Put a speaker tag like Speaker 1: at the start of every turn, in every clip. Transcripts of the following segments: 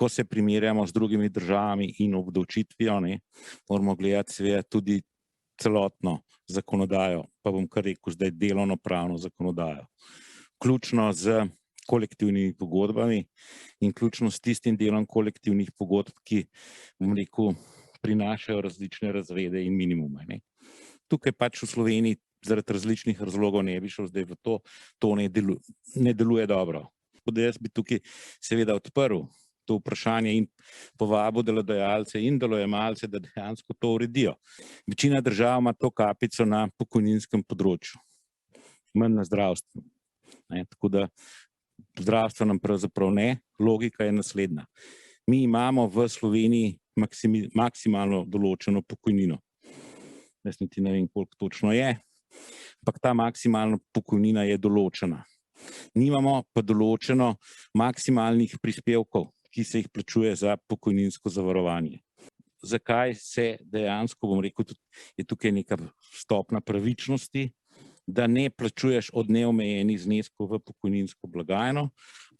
Speaker 1: ko se primerjamo z drugimi državami in obdavčitvijo, moramo gledati seveda tudi celotno zakonodajo, pa bom kar rekel zdaj delovno-pravno zakonodajo, vključno z kolektivnimi pogodbami in vključno s tistim delom kolektivnih pogodb, ki, bom rekel, prinašajo različne razrede in minimume. Tukaj pač v Sloveniji zaradi različnih razlogov ne bi šel zdaj v to ne deluje dobro. Jaz bi tukaj seveda odprl to vprašanje in povabil delodajalce in delojemalce, da dejansko to uredijo. Večina držav ima to kapico na pokojninskem področju, manj na zdravstvu. Tako da zdravstvo nam pravzaprav ne, logika je naslednja. Mi imamo v Sloveniji maksimalno določeno pokojnino. Jaz niti ne vem, koliko točno je, ampak ta maksimalna pokojnina je določena. Nimamo pa določeno maksimalnih prispevkov, ki se jih plačuje za pokojninsko zavarovanje. Zakaj se dejansko, bom rekel, je tukaj neka stopnja pravičnosti, da ne plačuješ od neomejenih zneskov v pokojninsko blagajno,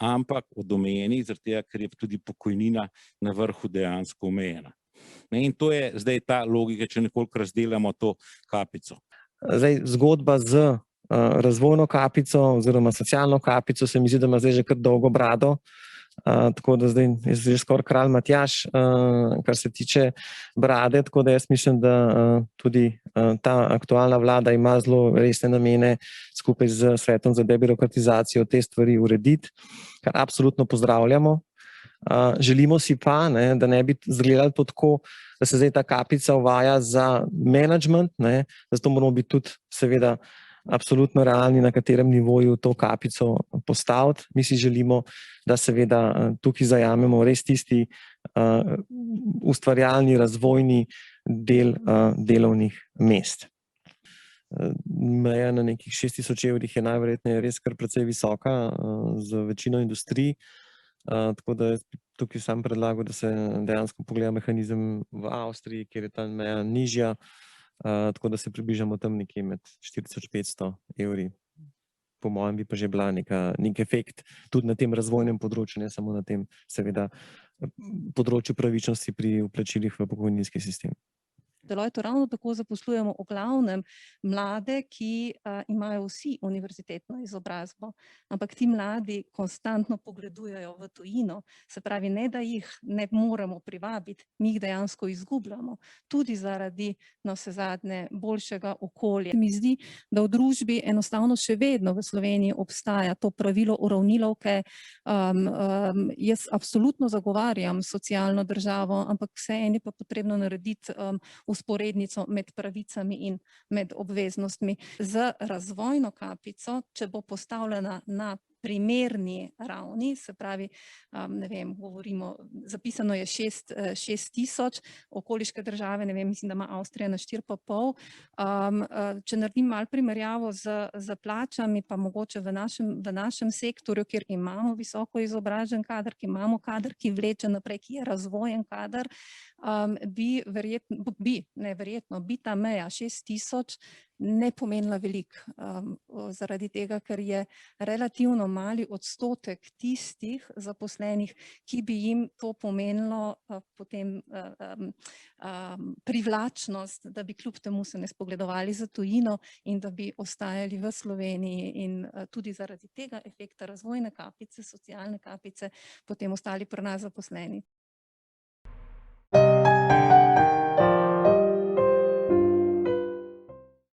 Speaker 1: ampak od omejenih, zaradi tega, ker je tudi pokojnina na vrhu dejansko omejena. In to je zdaj ta logika, če nekoliko razdelamo to kapico.
Speaker 2: Zdaj, zgodba z razvojno kapico oziroma socialno kapico se mi zdi, da ima zdaj že kar dolgo brado. Tako da zdaj je že skoraj kralj Matjaž, kar se tiče brade, tako da jaz mislim, da tudi ta aktualna vlada ima zelo resne namene skupaj z Svetom za debirokratizacijo te stvari urediti, kar absolutno pozdravljamo. Želimo si pa, da ne bi izgledalo to tako, da se zdaj ta kapica uvaja za management, zato moramo biti tudi seveda absolutno realni, na katerem nivoju to kapico postaviti. Mi si želimo, da seveda tukaj zajamemo res tisti ustvarjalni, razvojni del delovnih mest. Meja na nekih 6.000 evrih je najverjetneje res kar precej visoka za večino industrij, tako da tukaj sam predlagam, da se dejansko pogleda mehanizem v Avstriji, kjer je ta meja nižja, tako da se približamo tam nekje med 4.500 evri. Po mojem bi pa že bila nek efekt tudi na tem razvojnem področju, ne samo na tem seveda področju pravičnosti pri vplačilih v pokojninski sistem.
Speaker 3: Deloitte ravno tako zaposlujemo v glavnem mlade, ki imajo vsi univerzitetno izobrazbo, ampak ti mladi konstantno pogledujejo v tujino, se pravi, ne da jih ne moremo privabiti, mi jih dejansko izgubljamo, tudi zaradi navsezadnje boljšega okolja. Mi zdi, da v družbi enostavno še vedno v Sloveniji obstaja to pravilo uravnilovke. Jaz absolutno zagovarjam socialno državo, ampak vseeno je pa potrebno narediti usporednico med pravicami in med obveznostmi. Z razvojno kapico, če bo postavljena na primerni ravni, se pravi, ne vem, govorimo, zapisano je 6.000, okoliške države, ne vem, mislim, da ima Avstrija na 4,5. Če naredim malo primerjavo z plačami, pa mogoče v našem sektorju, kjer imamo visoko izobražen kader, ki imamo kader, ki vleče naprej, ki je razvojen kader, bi ta meja 6.000 ne pomenila veliko, zaradi tega, ker je relativno mali odstotek tistih zaposlenih, ki bi jim to pomenilo potem privlačnost, da bi kljub temu se ne spogledovali za tujino in da bi ostajali v Sloveniji in tudi zaradi tega efekta razvojne kapice, socialne kapice, potem ostali pri nas zaposleni.